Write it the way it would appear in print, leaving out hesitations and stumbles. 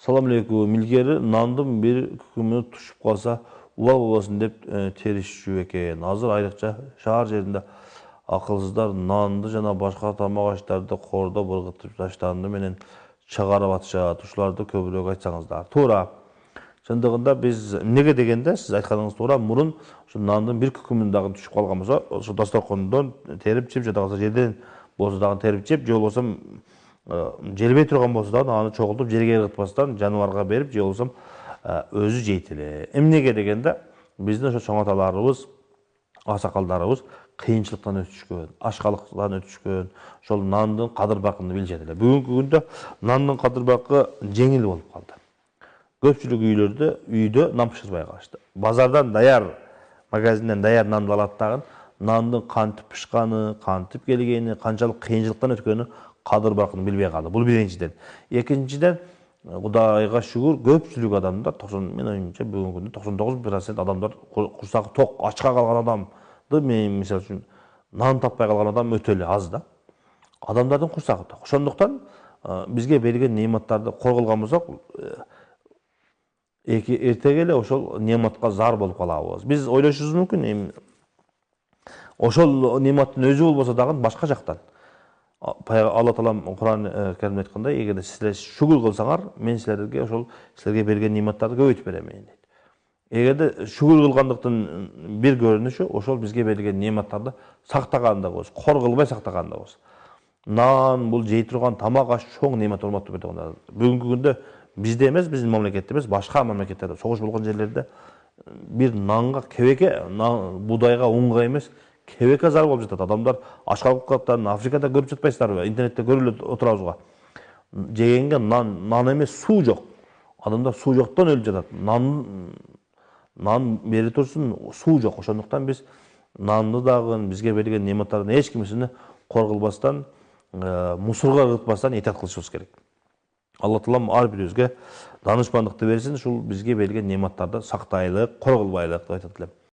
Салам алейкум, илгери нандын bir күкүмү тушуп калса, убал болбосун деп теришчү экен. Азыр айрыкча шаар жеринде акылсыздар нанды жана башка тамак аштарды кордоп ыргытып таштанды менен чыгарып атышат. Ушуларды көбүрөөк айтсаңыздар. Туура. Чындыгында биз эмнеге дегенде сиз айтканыңыз туура, мурун ушу нандын bir күкүмүн дагы түшүп калган болсо, ошо дасторкондон терип жеп, жада калса жерден болсо дагы терип жеп, же болбосо желбей турган болсо дагы аны чогултуп жерге ыргытпастан жаныбарга берип, же болбосо өзү жейт эле. Эмнеге дегенде биздин ошо чоң аталарыбыз, аксакалдарыбыз кыйынчылыктан өтүшкөн, ашкалыктан өтүшкөн, ошол нандын кадыр-бакын билишет эле. Бүгүнкү күндө нандын кадыр-бакы жеңил болуп калды. Көпчүлүк үйдө нан пышырбай калышты. Базардан даяр, магазинден даяр нанды алат дагы, нандын кантип пышканы, кантип келгени, канчалык кыйынчылыктан өткөнү кадыр-бакын билбей калды. Бул биринчиден. Экинчиден, Кудайга шүгүр, көпчүлүк адамдар, мен оюмча бүгүнкү күндө 99% адамдар курсагы ток, ачка калган адамды, мен мисалы үчүн нан таппай калган адам өтө эле аз да. Адамдардын курсагы ток. Ошондуктан бизге берилген нематтарды корголгон болсок, эртеге эле ошол нематка зар болуп калабыз. Биз ойлошубуз мүмкүн, ошол нематтын өзү болбосо дагы башка жактан. Алла Таалам Кур'ан Каримде айткандай, эгерде силер шүгүр кылсаңар, мен силерге ошол силерге берген нематтарды көбөйтүп берем дейт. Эгерде шүгүр кылгандыктын бир көрүнүшү ошол бизге берилген нематтарды сактагандыгыбыз, кор кылбай сактагандыгыбыз. Нан бул жей турган тамак аш чоң немат, урматтуу бетоңдар. Бүгүнкү күндө бизде эмес, биздин мамлекетте эмес, башка мамлекеттерде, согуш болгон жерлерде бир нанга, кебекке, будайга, унга эмес, кебекке зар болуп жатат. Адамдар ашкалыктан Африкада көрүп жатпайсыздарбы? Интернетте көрүп отурабызга. Жегенге нан эмес, суу жок. Адамдар суу жоктон өлүп жатат. Нан бери турсун, суу жок. Ошондуктан биз нанды дагы бизге берилген нематтардын эч кимисини кор кылбастан, мусорго ыргытпастан этият кылышыбыз керек. Алла Таалам ар бирибизге данышпандыкты берсин, ушул бизге берилген нематтарды сактайлык, кор кылбайлык деп айтат элем.